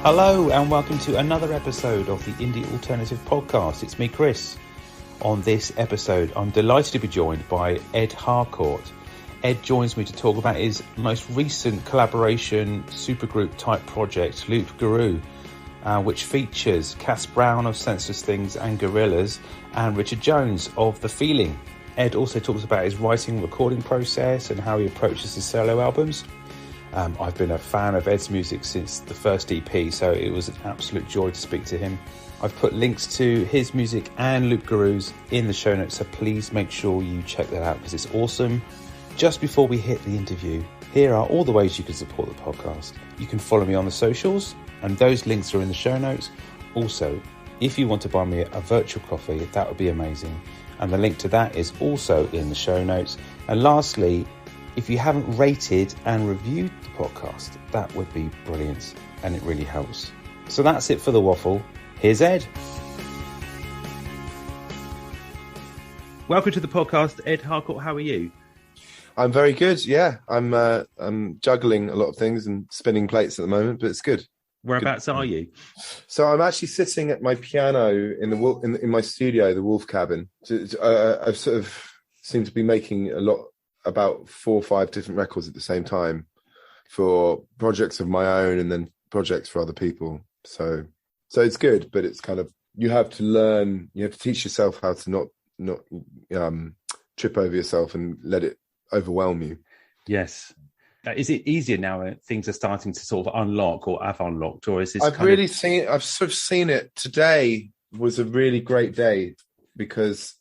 Hello and welcome to another episode of the Indie Alternative Podcast. It's me, Chris. On this episode, I'm delighted to be joined by Ed Harcourt. Ed joins me to talk about his most recent collaboration supergroup type project, Loup Garoux, which features Browne of Senseless Things and Gorillaz and Richard Jones of The Feeling. Ed also talks about his writing and recording process and how he approaches his solo albums. I've been a fan of Ed's music since the first EP, so it was an absolute joy to speak to him. I've put links to his music and Loup Garoux's in the show notes, so please make sure you check that out because it's awesome. Just before we hit the interview, here are all the ways you can support the podcast. You can follow me on the socials, and those links are in the show notes. Also, if you want to buy me a virtual coffee, that would be amazing. And the link to that is also in the show notes. And lastly, if you haven't rated and reviewed the podcast, that would be brilliant, and it really helps. So that's it for the waffle. Here's Ed. Welcome to the podcast, Ed Harcourt. How are you? I'm very good. Yeah, I'm juggling a lot of things and spinning plates at the moment, but it's good. Whereabouts are you? So I'm actually sitting at my piano in my studio, the Wolf Cabin. I've sort of seemed to be making about 4 or 5 different records at the same time for projects of my own and then projects for other people. So it's good, but it's kind of, you have to teach yourself how to not trip over yourself and let it overwhelm you. Yes. Is it easier now that things are starting to sort of unlock or have unlocked, or is this? I've sort of seen it. Today was a really great day because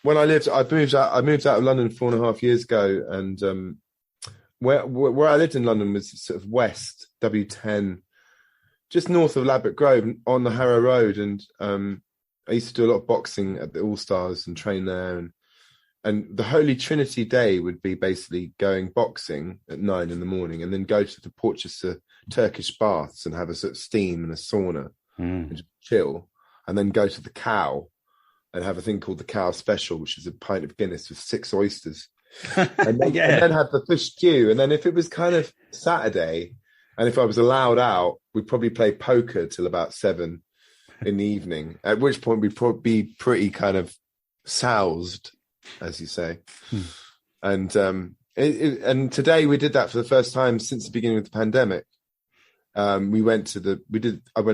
when I moved out of London 4.5 years ago, and where I lived in London was sort of west W10, just north of Ladbroke Grove on the Harrow Road, and I used to do a lot of boxing at the All Stars and train there, and the Holy Trinity day would be basically going boxing at 9 in the morning and then go to the Porchester Turkish baths and have a sort of steam and a sauna and just chill, and then go to the Cow and have a thing called the Cow Special, which is a pint of Guinness with 6 oysters, and then have the fish stew. And then if it was kind of Saturday, and if I was allowed out, we'd probably play poker till about 7 in the evening, at which point we'd probably be pretty kind of soused, as you say. And today we did that for the first time since the beginning of the pandemic. I went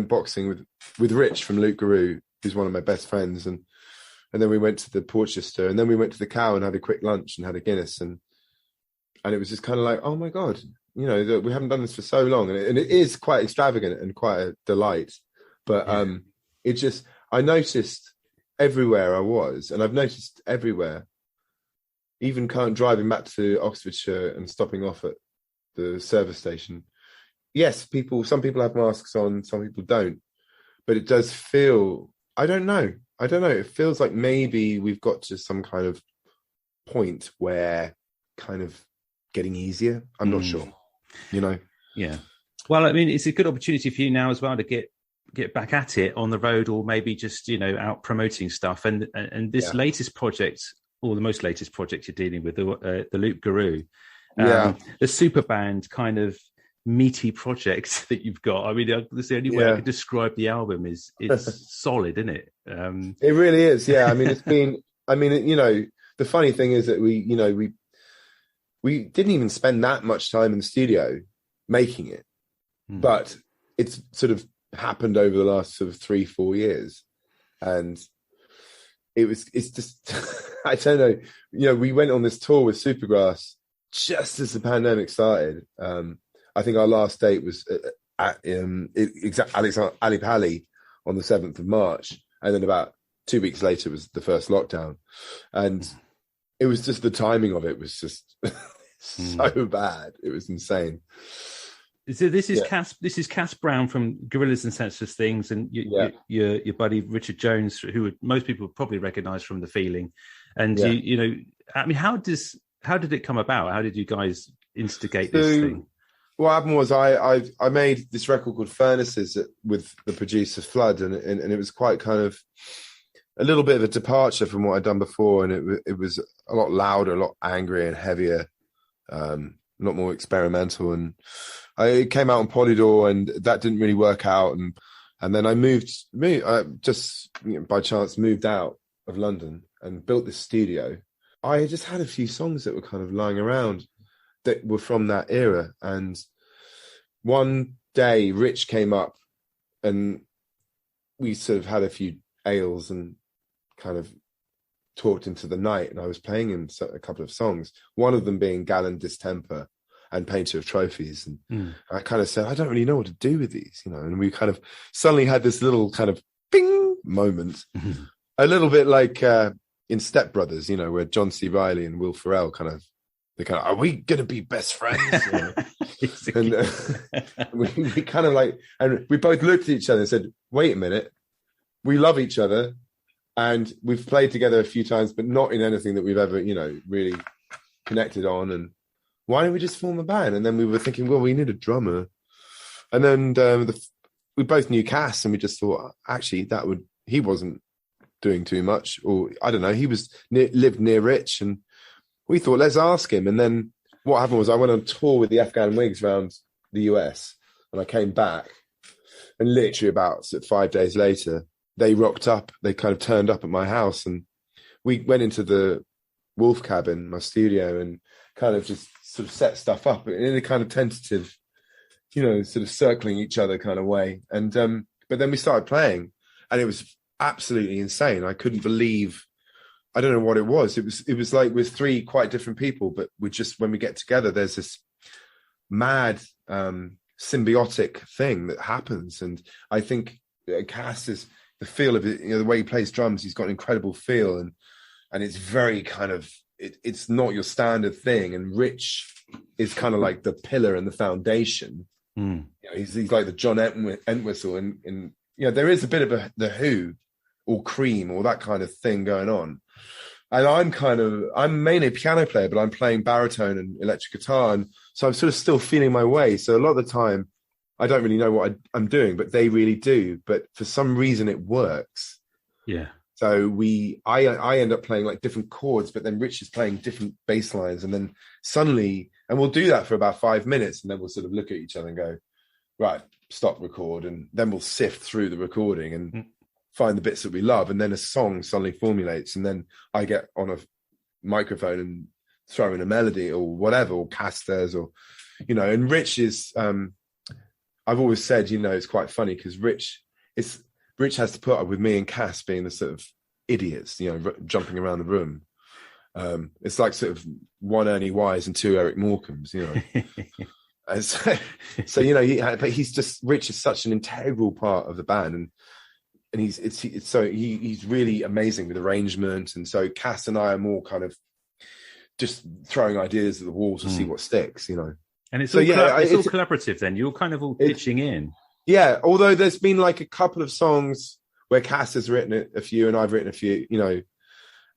boxing with Rich from Loup Garoux, who's one of my best friends, and then we went to the Porchester, and then we went to the Cow and had a quick lunch and had a Guinness, and it was just kind of like, oh my God, we haven't done this for so long, and it is quite extravagant and quite a delight. But I noticed everywhere I was, and I've noticed everywhere, even driving back to Oxfordshire and stopping off at the service station. Yes, some people have masks on, some people don't, but it does feel, I don't know. It feels like maybe we've got to some kind of point where kind of getting easier. I'm not sure, Yeah. Well, I mean, it's a good opportunity for you now as well to get back at it on the road, or maybe just, out promoting stuff. And this latest project, or the most latest project you're dealing with, the Loup Garoux, the super band kind of meaty project that you've got. I mean, that's the only way I could describe the album it's solid, isn't it? It really is. Yeah. I mean, the funny thing is that we didn't even spend that much time in the studio making it, but it's sort of happened over the last sort of 3-4 years, and it's just I don't know. We went on this tour with Supergrass just as the pandemic started. I think our last date was at Ali Pali on the 7th of March, and then about 2 weeks later was the first lockdown, and it was just the timing of it was just so bad. It was insane. So this is Browne from Gorillaz and Senseless Things, and your buddy Richard Jones, who most people would probably recognise from The Feeling. And I mean, how did it come about? How did you guys instigate this thing? What happened was I made this record called Furnaces with the producer Flood, and it was quite kind of a little bit of a departure from what I'd done before, and it was a lot louder, a lot angrier and heavier. a lot more experimental. And I came out on Polydor, and that didn't really work out. And then I just by chance moved out of London and built this studio. I just had a few songs that were kind of lying around that were from that era. And one day Rich came up and we sort of had a few ales and kind of talked into the night, and I was playing him a couple of songs, one of them being Gallant Distemper and Painter of Trophies. And I kind of said, I don't really know what to do with these, and we kind of suddenly had this little kind of bing moment, a little bit like in Step Brothers, where John C. Reilly and Will Ferrell they are we going to be best friends? And we kind of and we both looked at each other and said, wait a minute, we love each other and we've played together a few times, but not in anything that we've ever, really connected on. And why don't we just form a band? And then we were thinking, well, we need a drummer. And then we both knew Cass, and we just thought, actually, he wasn't doing too much, or I don't know, he lived near Rich, and we thought, let's ask him. And then what happened was I went on tour with the Afghan Wigs around the US, and I came back, and literally about 5 days later, they rocked up. They kind of turned up at my house, and we went into the Wolf Cabin, my studio, and kind of just sort of set stuff up in a kind of tentative, sort of circling each other kind of way. And but then we started playing, and it was absolutely insane. I couldn't believe, I don't know what it was. It was like with three quite different people, but when we get together, there's this mad symbiotic thing that happens. And I think Cass is the feel of it, the way he plays drums, he's got an incredible feel, and it's very kind of, it's not your standard thing. And Rich is kind of like the pillar and the foundation. He's like the John Entwistle, and there is a bit of the Who or Cream or that kind of thing going on. And I'm mainly a piano player, but I'm playing baritone and electric guitar, and so I'm sort of still feeling my way. So a lot of the time, I don't really know what I'm doing, but they really do. But for some reason, it works. Yeah. So I end up playing like different chords, but then Rich is playing different bass lines, and then suddenly, and we'll do that for about 5 minutes, and then we'll sort of look at each other and go, right, stop, record, and then we'll sift through the recording and find the bits that we love, and then a song suddenly formulates, and then I get on a microphone and throw in a melody or whatever, or casters, or and Rich is I've always said, it's quite funny because Rich has to put up with me and Cass being the sort of idiots, jumping around the room. It's like sort of one Ernie Wise and two Eric Morecambs, And but Rich is such an integral part of the band, and he's really amazing with arrangement. And so Cass and I are more kind of just throwing ideas at the wall to see what sticks, And it's all collaborative then. You're kind of all pitching in. Yeah, although there's been like a couple of songs where Cass has written a few and I've written a few,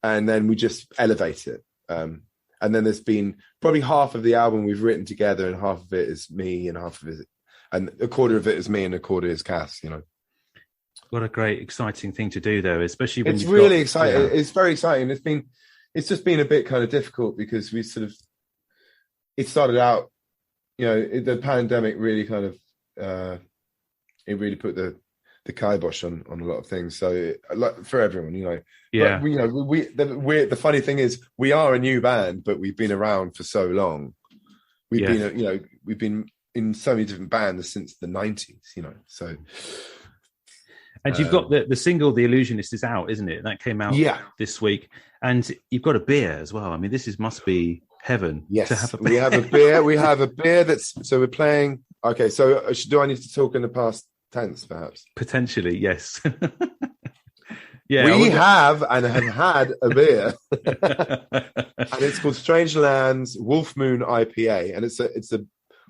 and then we just elevate it. And then there's been probably half of the album we've written together, and half of it is me, and half of it, and a quarter of it is me, and a quarter is Cass. What a great, exciting thing to do, though, especially when it's really exciting. Yeah. It's very exciting. It's just been a bit kind of difficult because it started out, the pandemic really kind of, it really put the kibosh on a lot of things. So for everyone, yeah. But, the funny thing is we are a new band, but we've been around for so long. We've been in so many different bands since the 90s, so. And you've got the single, The Illusionist, is out, isn't it? That came out this week. And you've got a beer as well. I mean, must be heaven. Yes, to have a beer. We have a beer. We have a beer so we're playing. Okay, so do I need to talk in the past tense, perhaps? Potentially, yes. We have had a beer. And it's called Strange Lands Wolf Moon IPA. And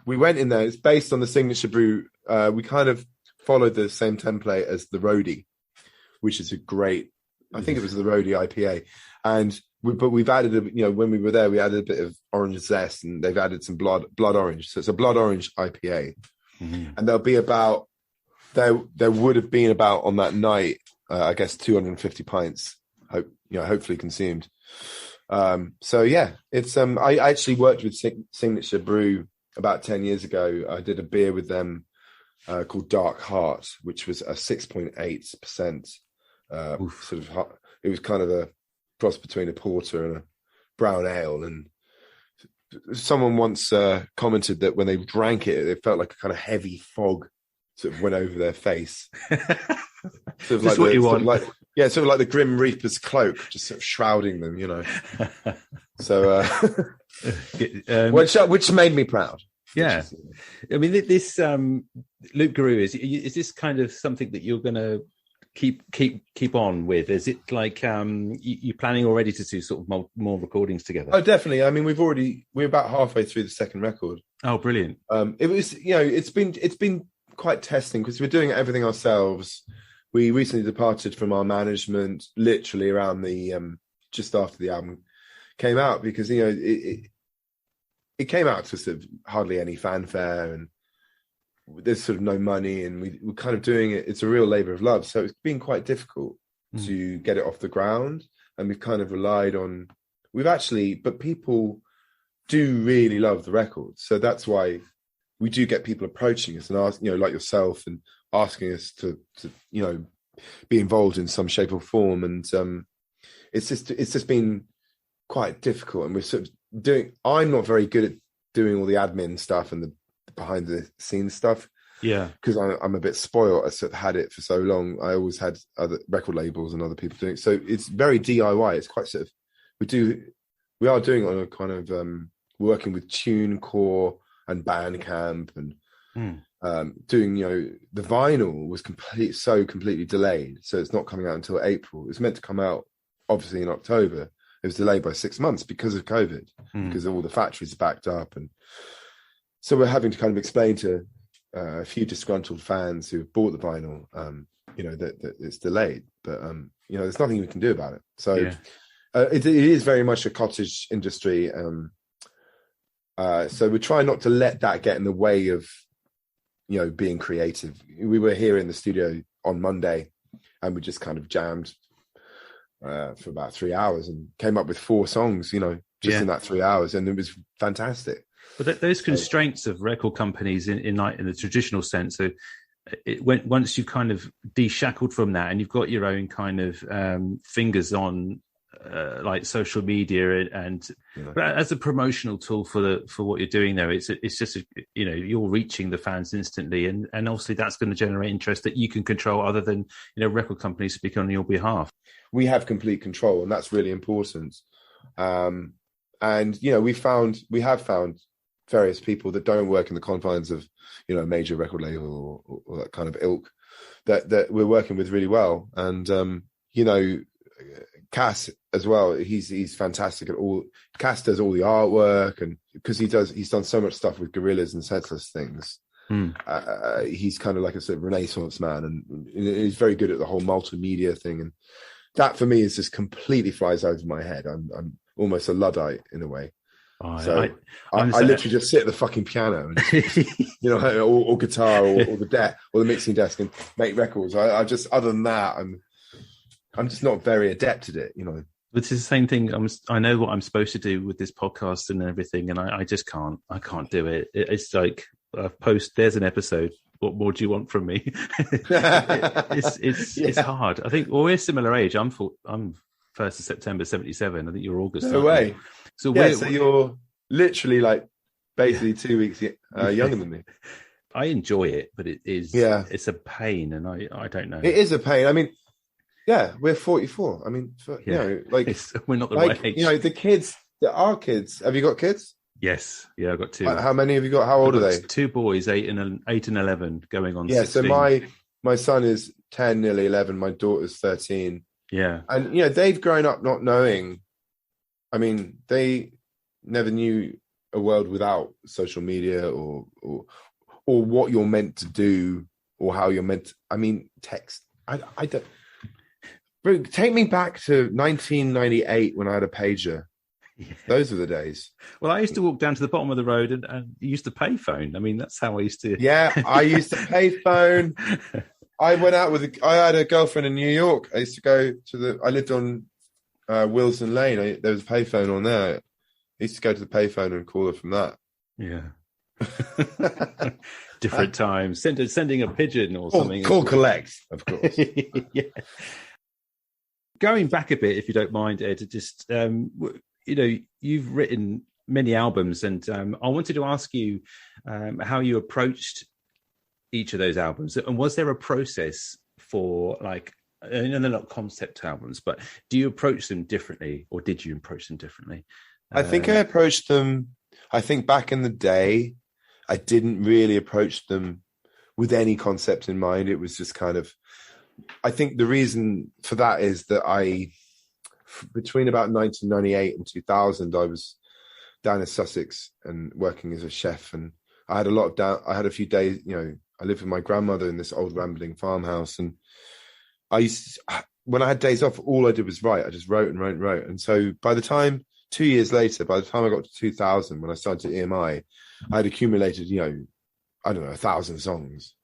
we went in there. It's based on the signature brew. We kind of followed the same template as the Roadie, which is a great, I think it was the Roadie IPA. And we've added, when we were there, we added a bit of orange zest, and they've added some blood orange. So it's a blood orange IPA. Mm-hmm. And there'll be there would have been about on that night, I guess 250 pints, hopefully consumed. So yeah, it's I actually worked with Signature Brew about 10 years ago. I did a beer with them called Dark Heart, which was a 6.8% sort of. It was kind of a cross between a porter and a brown ale. And someone once commented that when they drank it, it felt like a kind of heavy fog sort of went over their face. Sort of like what you want. Sort of like the Grim Reaper's cloak, just sort of shrouding them, you know. So, which made me proud. Yeah, I mean, this Loup Garoux is this kind of something that you're going to keep on with? Is it like you planning already to do sort of more recordings together? Oh, definitely. I mean, we're about halfway through the second record. Oh, brilliant! It was, it's been quite testing because we're doing everything ourselves. We recently departed from our management literally around the just after the album came out, because it came out to sort of hardly any fanfare, and there's sort of no money, and we're kind of doing it. It's a real labor of love, so it's been quite difficult to get it off the ground, and we've kind of relied on. But people do really love the record, so that's why we do get people approaching us and ask, like yourself, and asking us to be involved in some shape or form, and it's just been quite difficult, and we're sort of doing. I'm not very good at doing all the admin stuff and the behind the scenes stuff, because I'm a bit spoiled. I sort of had it for so long. I always had other record labels and other people doing it, so it's very DIY. It's quite sort of we are doing it on a kind of working with TuneCore and Bandcamp, and doing, the vinyl was completely delayed, so it's not coming out until April. It was meant to come out obviously in October. It was delayed by 6 months because of COVID, because all the factories backed up, and so we're having to kind of explain to a few disgruntled fans who have bought the vinyl, that it's delayed, but there's nothing we can do about it. So it is very much a cottage industry. So we try not to let that get in the way of, being creative. We were here in the studio on Monday, and we just kind of jammed for about 3 hours and came up with 4 songs, in that 3 hours, and it was fantastic. But those constraints of record companies in the traditional sense, so once you've kind of deshackled from that, and you've got your own kind of fingers on like social media, and but as a promotional tool for what you're doing there, it's just you're reaching the fans instantly, and obviously that's going to generate interest that you can control, other than record companies speaking on your behalf. We have complete control, and that's really important. And we have found various people that don't work in the confines of a major record label or that kind of ilk that we're working with really well. And Cass as well, he's fantastic at all. Cass does all the artwork, and because he's done so much stuff with Gorillaz and Senseless Things, he's kind of like a sort of Renaissance man, and he's very good at the whole multimedia thing, and that for me is just completely flies over my head. I'm almost a Luddite in a way. I literally just sit at the fucking piano and or guitar or the deck or the mixing desk and make records. I just, other than that, I'm just not very adept at it, It's the same thing. I know what I'm supposed to do with this podcast and everything, and I just can't. I can't do it. It's like there's an episode. What more do you want from me? It's hard. I think we're similar age. I'm 1st of September 77. I think you're August. No way. So so you're literally like basically 2 weeks younger than me. I enjoy it, but it's a pain, and I don't know. It is a pain. I mean, we're 44. I mean, we're not the right age. The kids, our kids. Have you got kids? Yes. Yeah, I've got 2. How many have you got? How old are they? 2 boys, 8 and 11, going on 16. So my son is 10, nearly 11. My daughter's 13. Yeah. And, they've grown up not knowing. I mean, they never knew a world without social media or what you're meant to do or how you're meant to, I mean, text. I don't. Bro, take me back to 1998 when I had a pager. Yeah. Those are the days. Well, I used to walk down to the bottom of the road and use the payphone. I mean, that's how I used to. Yeah, I used to payphone. I went out I had a girlfriend in New York. I used to go I lived on Wilson Lane. There was a payphone on there. I used to go to the payphone and call her from that. Yeah. Different times. Sending a pigeon or something. Call collect, of course. Yeah. Going back a bit, if you don't mind, Ed, just you've written many albums, and I wanted to ask you how you approached each of those albums, and was there a process for, like, and they're not concept albums, but do you approach them differently, or did you approach them differently? I think I approached them. I think back in the day, I didn't really approach them with any concept in mind. It was just kind of, I think the reason for that is that between about 1998 and 2000, I was down in Sussex and working as a chef. And I had I had a few days, I lived with my grandmother in this old rambling farmhouse. And when I had days off, all I did was write. I just wrote and wrote and wrote. And so by the time 2 years later, by the time I got to 2000, when I started at EMI, I had accumulated, 1,000 songs.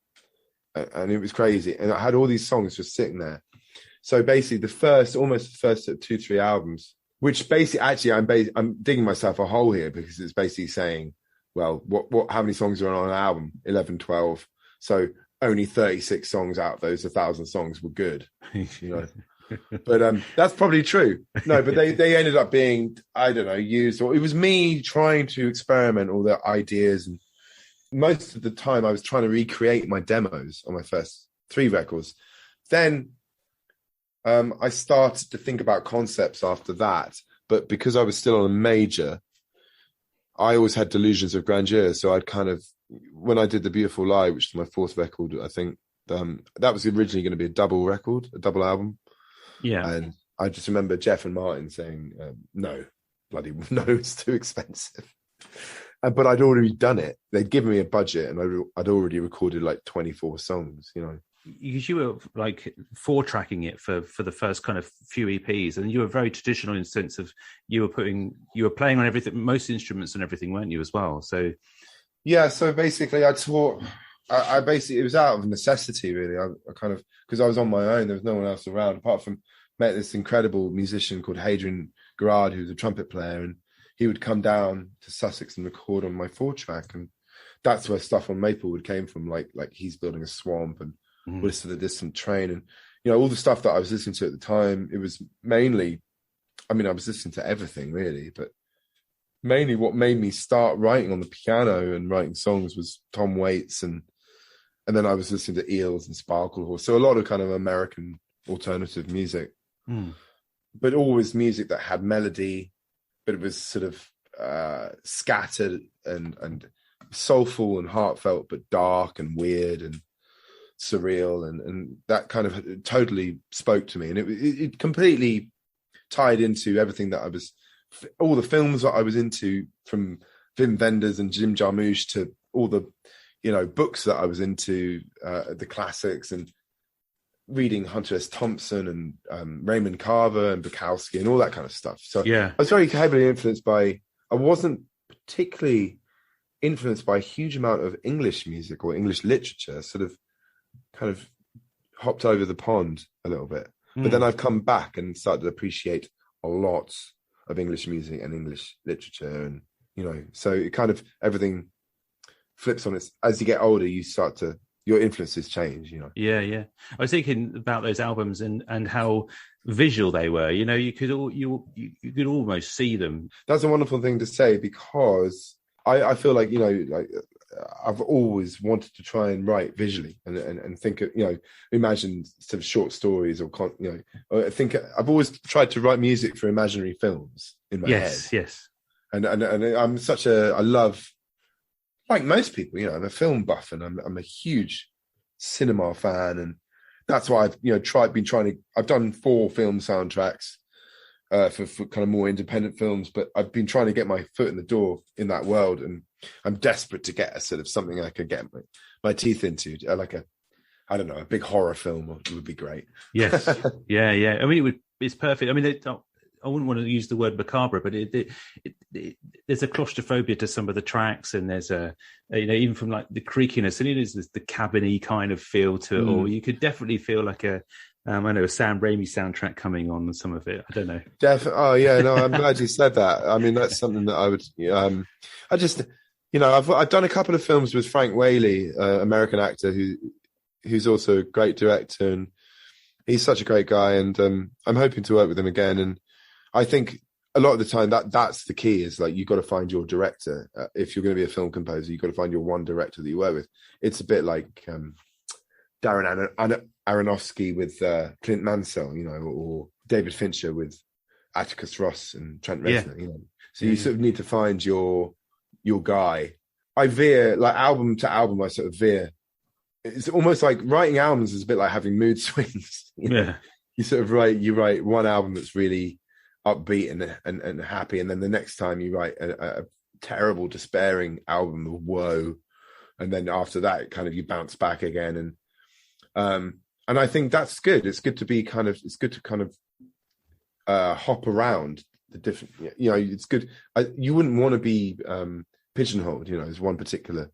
And it was crazy. And I had all these songs just sitting there. So basically almost the first 2-3 albums, which basically, actually, I'm digging myself a hole here, because it's basically saying, well, how many songs are on an album? 11, 12. So only 36 songs out of those 1,000 songs were good, But that's probably true. No, but they ended up being, I don't know, used, or it was me trying to experiment all the ideas. And most of the time I was trying to recreate my demos on my first 3 records. Then I started to think about concepts after that. But because I was still on a major, I always had delusions of grandeur. So I'd kind of, when I did The Beautiful Lie, which was my 4th record, I think that was originally going to be a double record, a double album. Yeah. And I just remember Jeff and Martin saying, no, it's too expensive. But I'd already done it. They'd given me a budget, and I'd already recorded like 24 songs, Because you were like 4-tracking it for the first kind of few EPs, and you were very traditional in the sense of you were playing on everything, most instruments and everything, weren't you, as well? So yeah, so basically I basically, it was out of necessity, really. I kind of, because I was on my own, there was no one else around, apart from met this incredible musician called Hadrian Garrard, who was a trumpet player, and he would come down to Sussex and record on my 4-track, and that's where stuff on Maplewood came from, like He's Building a Swamp and Listen to the Distant Train, and all the stuff that I was listening to at the time. It was mainly, I was listening to everything really, but mainly what made me start writing on the piano and writing songs was Tom Waits, and then I was listening to Eels and Sparkle Horse, so a lot of kind of American alternative music, but always music that had melody, but it was sort of scattered and soulful and heartfelt, but dark and weird and surreal, and that kind of totally spoke to me, and it completely tied into everything that I was, all the films that I was into, from Wim Wenders and Jim Jarmusch to all the books that I was into, the classics, and reading Hunter S. Thompson and Raymond Carver and Bukowski and all that kind of stuff. So yeah, I was very heavily influenced by, I wasn't particularly influenced by a huge amount of English music or English literature, sort of kind of hopped over the pond a little bit. But then I've come back and started to appreciate a lot of English music and English literature, and so it kind of, everything flips on its, as you get older, you start to, your influences change, Yeah. I was thinking about those albums and how visual they were. You could almost see them. That's a wonderful thing to say, because I feel like I've always wanted to try and write visually and think of, imagine sort of short stories, or I think I've always tried to write music for imaginary films in my head. Yes. And I'm I love, like most people, I'm a film buff, and I'm a huge cinema fan, and that's why I've done 4 film soundtracks for kind of more independent films, but I've been trying to get my foot in the door in that world, and I'm desperate to get a sort of something I could get my teeth into, like a big horror film would be great. Yes, yeah. I mean, it's perfect. I mean, I wouldn't want to use the word macabre, but there's a claustrophobia to some of the tracks, and there's even from like the creakiness, and it is the cabiny kind of feel to it all. You could definitely feel like I know a Sam Raimi soundtrack coming on some of it. I don't know. Definitely. Oh yeah, no, I'm glad you said that. I mean, that's something that I would. I just, I've done a couple of films with Frank Whaley, American actor who's also a great director, and he's such a great guy. And I'm hoping to work with him again. And I think a lot of the time that's the key, is like, you've got to find your director. If you're going to be a film composer, you've got to find your one director that you work with. It's a bit like Darren Aronofsky with Clint Mansell, or David Fincher with Atticus Ross and Trent Reznor. So you sort of need to find your guy. I veer, like, album to album, I sort of veer. It's almost like writing albums is a bit like having mood swings. You sort of write one album that's really upbeat and happy, and then the next time you write a terrible, despairing album of woe, and then after that, kind of, you bounce back again. And I think that's good. It's good to hop around the different. It's good. You wouldn't want to be pigeonholed, as one particular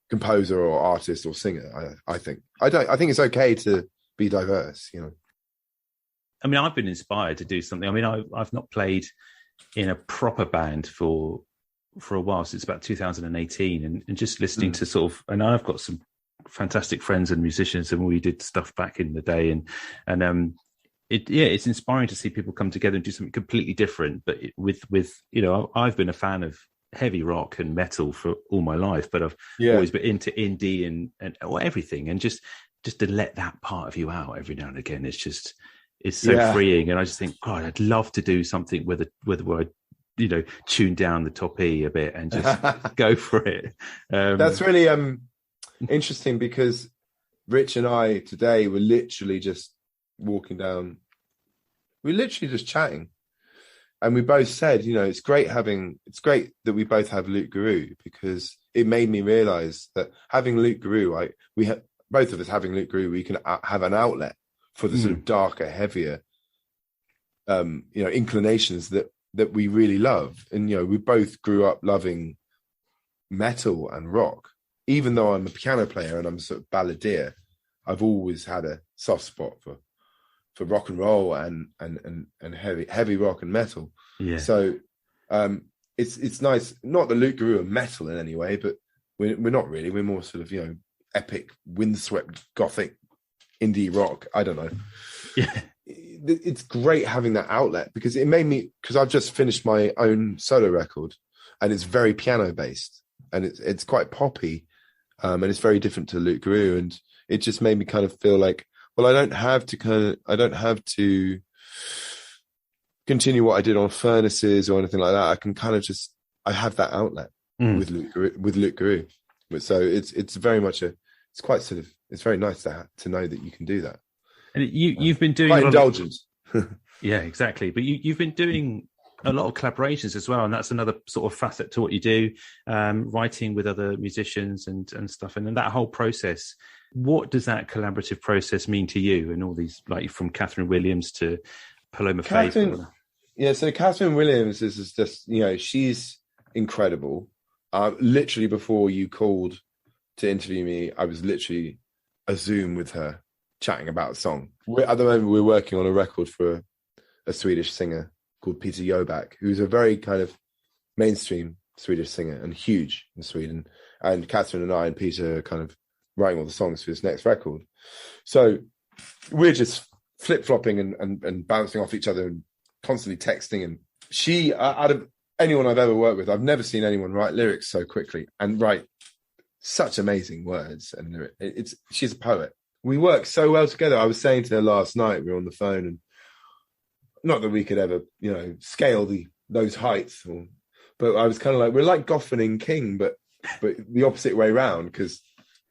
composer or artist or singer. I think it's okay to be diverse. I mean, I've been inspired to do something. I mean, I've not played in a proper band for a while, since about 2018, and just listening to sort of. And I've got some fantastic friends and musicians, and we did stuff back in the day, and it's inspiring to see people come together and do something completely different, but with I've been a fan of heavy rock and metal for all my life, but I've always been into indie and everything, and just to let that part of you out every now and again, it's so freeing. And I just think, God, I'd love to do something where I tune down the top E a bit and just go for it. That's really interesting, because Rich and I today were literally just walking down. We're literally just chatting, and we both said, it's great that we both have Loup Garoux, because it made me realize that having Loup Garoux, both of us having Loup Garoux, we can have an outlet for the sort of darker, heavier, inclinations that we really love. And we both grew up loving metal and rock. Even though I'm a piano player and I'm a sort of balladeer, I've always had a soft spot for rock and roll and heavy rock and metal. Yeah. So it's nice. Not that Loup Garoux are metal in any way, but we're not really. We're more sort of epic, windswept, gothic, indie rock. I don't know. Yeah. It's great having that outlet, because it made me, because I've just finished my own solo record, and it's very piano based, and it's quite poppy. And it's very different to Loup Garoux, and it just made me kind of feel like, well, I don't have to continue what I did on Furnaces or anything like that. I can kind of I have that outlet with Loup Garoux. So it's very much it's very nice to know that you can do that. And you've been doing quite indulgent. Yeah, exactly. But you've been doing a lot of collaborations as well, and that's another sort of facet to what you do, writing with other musicians and stuff. And then that whole process, what does that collaborative process mean to you? And all these, like, from Catherine Williams to Paloma Faith. So Catherine Williams is just, she's incredible. Literally before you called to interview me, I was literally a Zoom with her chatting about a song. At the moment, we're working on a record for a Swedish singer called Peter Jöback, who's a very kind of mainstream Swedish singer and huge in Sweden. And Catherine and I and Peter are kind of writing all the songs for his next record. So we're just flip-flopping and bouncing off each other and constantly texting. And she, out of anyone I've ever worked with, I've never seen anyone write lyrics so quickly and write such amazing words. And she's a poet. We work so well together. I was saying to her last night, we were on the phone, and not that we could ever, scale those heights, but I was kind of like, we're like Goffin and King, but the opposite way around, because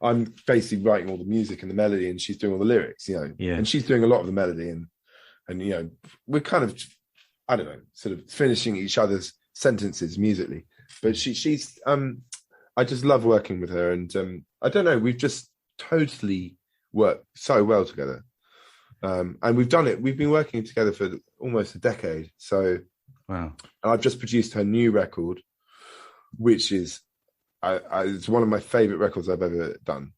I'm basically writing all the music and the melody, and she's doing all the lyrics, and she's doing a lot of the melody, and we're kind of, I don't know, sort of finishing each other's sentences musically. But she's I just love working with her, and I don't know, we've just totally worked so well together. And we've been working together for almost a decade. So, wow. And I've just produced her new record, which is it's one of my favorite records I've ever done.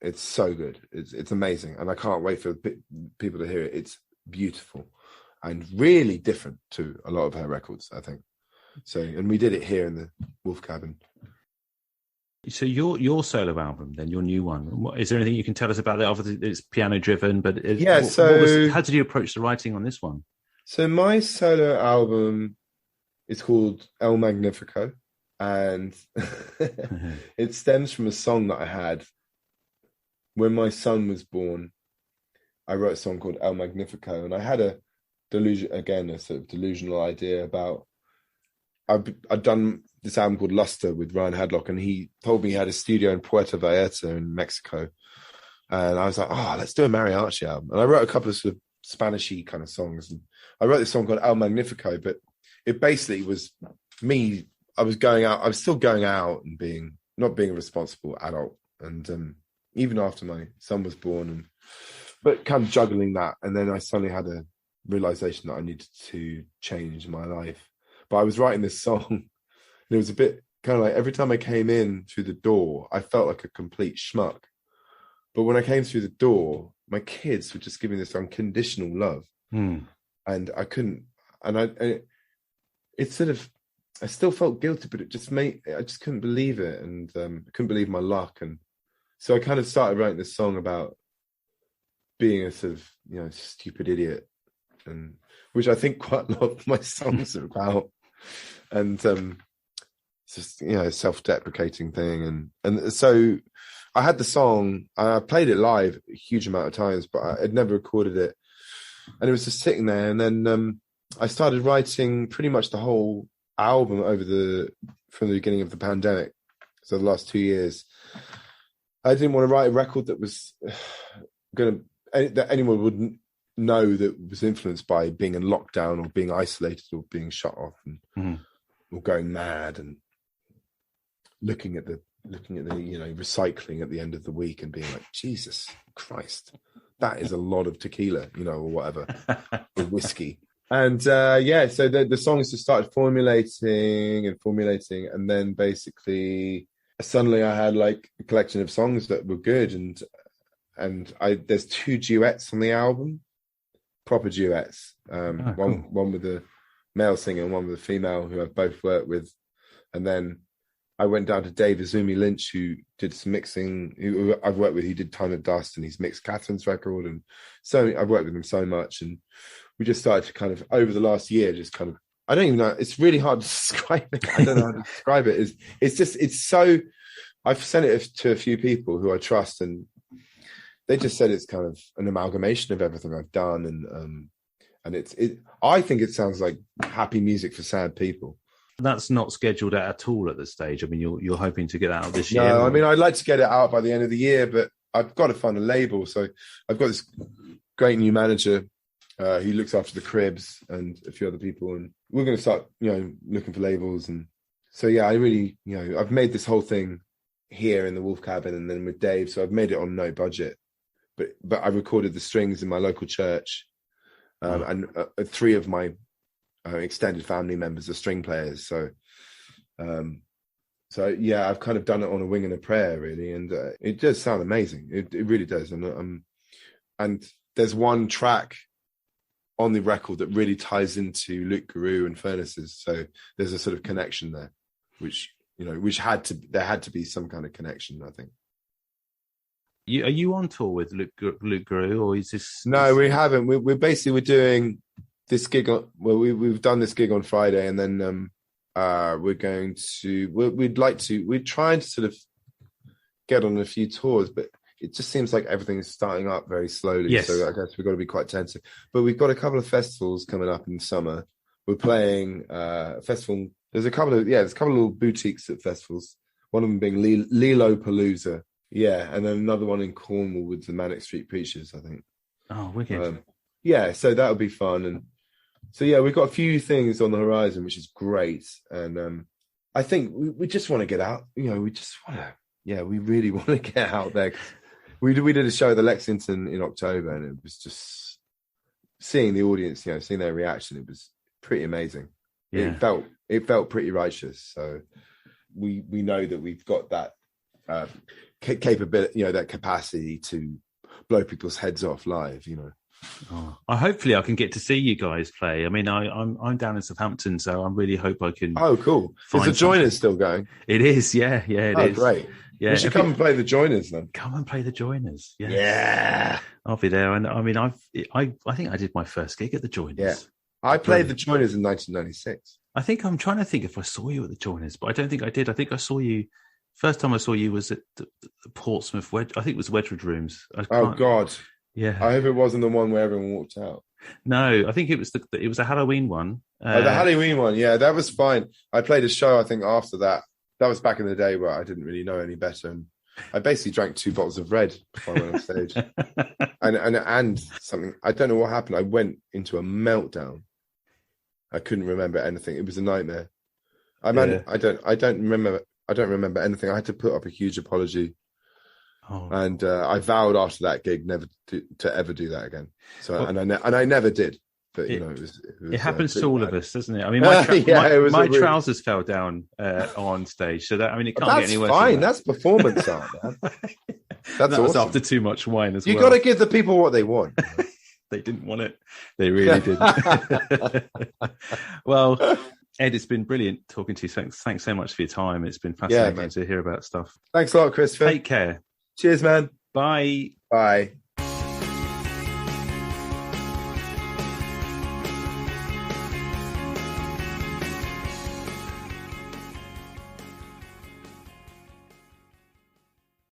It's so good. It's amazing, and I can't wait for people to hear it. It's beautiful and really different to a lot of her records, I think. So, and we did it here in the Wolf Cabin. So your solo album, then your new one, is there anything you can tell us about that? Obviously, it's piano driven, but how did you approach the writing on this one? So my solo album is called El Magnifico, and it stems from a song that I had when my son was born. I wrote a song called El Magnifico, and I had a sort of delusional idea about. I'd done this album called Luster with Ryan Hadlock, and he told me he had a studio in Puerto Vallarta in Mexico. And I was like, let's do a mariachi album. And I wrote a couple of sort of Spanish-y kind of songs. And I wrote this song called El Magnifico, but it basically was me. I was still going out and not being a responsible adult. And even after my son was born, but kind of juggling that. And then I suddenly had a realization that I needed to change my life. But I was writing this song, and it was a bit kind of like every time I came in through the door, I felt like a complete schmuck. But when I came through the door, my kids were just giving this unconditional love. And I couldn't, it's sort of, I still felt guilty, but I just couldn't believe it. And I couldn't believe my luck. And so I kind of started writing this song about being a sort of, stupid idiot, and which I think quite a lot of my songs are about. And it's just, a self-deprecating thing. And so I had the song, I played it live a huge amount of times, but I had never recorded it. And it was just sitting there. And then I started writing pretty much the whole album from the beginning of the pandemic. So the last 2 years, I didn't want to write a record that was that anyone wouldn't know that was influenced by being in lockdown or being isolated or being shut off and or going mad and looking at the recycling at the end of the week and being like, Jesus Christ, that is a lot of tequila, or whatever, or whiskey. And so the songs just started formulating, and then basically suddenly I had like a collection of songs that were good, and there's 2 duets on the album, proper duets. One with the male singer and one with the female, who I've both worked with. And then I went down to Dave Izumi Lynch, who did some mixing, who I've worked with. He did Time of Dust, and he's mixed Catherine's record, and so I've worked with him so much. And we just started to kind of, over the last year, just kind of, I don't even know, it's really hard to describe it. I don't know how to describe it. It's so, I've sent it to a few people who I trust, and they just said it's kind of an amalgamation of everything I've done, and I think it sounds like happy music for sad people. That's not scheduled at all at this stage. I mean, you're hoping to get out this year. No, I mean, I'd like to get it out by the end of the year, but I've got to find a label. So I've got this great new manager who looks after the Cribs and a few other people, and we're going to start, looking for labels. And so, yeah, I really, I've made this whole thing here in the Wolf Cabin and then with Dave. So I've made it on no budget, but I recorded the strings in my local church, and 3 of my extended family members are string players. So yeah, I've kind of done it on a wing and a prayer, really, and it does sound amazing. It really does. And there's one track on the record that really ties into Loup Garoux and Furnaces. So there's a sort of connection there, which there had to be some kind of connection, I think. Are you on tour with Loup Garoux, or is this? No, we haven't. We're doing this gig. We've done this gig on Friday, and then we're trying to sort of get on a few tours, but it just seems like everything is starting up very slowly. Yes. So I guess we've got to be quite attentive. But we've got a couple of festivals coming up in the summer. We're playing a festival. There's a couple of little boutiques at festivals. One of them being Lilo Palooza. Yeah, and then another one in Cornwall with the Manic Street Preachers, I think. Oh, wicked. Yeah, so that'll be fun. And so, yeah, we've got a few things on the horizon, which is great. And I think we just want to get out. We really want to get out there. We did a show at the Lexington in October, and it was just seeing the audience, seeing their reaction. It was pretty amazing. Yeah. It felt pretty righteous. So we know that we've got that capability, that capacity to blow people's heads off live. Hopefully I can get to see you guys play. I mean, I'm down in Southampton, so I really hope I can. Oh, cool! Is the Joiners still going? It is, yeah, it is. Great. Yeah, we should come and play the Joiners then. Come and play the Joiners. Yeah, yeah. I'll be there. And I mean, I think I did my first gig at the Joiners. Yeah, I played the Joiners in 1996. I'm trying to think if I saw you at the Joiners, but I don't think I did. I think I saw you. First time I saw you was at the Portsmouth. I think it was Wedgwood Rooms. Oh God. Yeah, I hope it wasn't the one where everyone walked out. No, I think it was a Halloween one. The Halloween one, yeah, that was fine. I played a show, I think, after that. That was back in the day where I didn't really know any better, and I basically drank 2 bottles of red before I went on stage. and something, I don't know what happened. I went into a meltdown. I couldn't remember anything. It was a nightmare. I don't remember anything. I had to put up a huge apology. And I vowed after that gig never to ever do that again. So I never did. But it happens to all of us, doesn't it? I mean, my trousers fell down on stage, so that it can't get any worse. That's fine. That's performance art, man. That was after too much wine as well. You got to give the people what they want. They didn't want it. They really didn't. Well, Ed, it's been brilliant talking to you. Thanks so much for your time. It's been fascinating to hear about stuff. Thanks a lot, Chris. Take care. Cheers, man. Bye. Bye.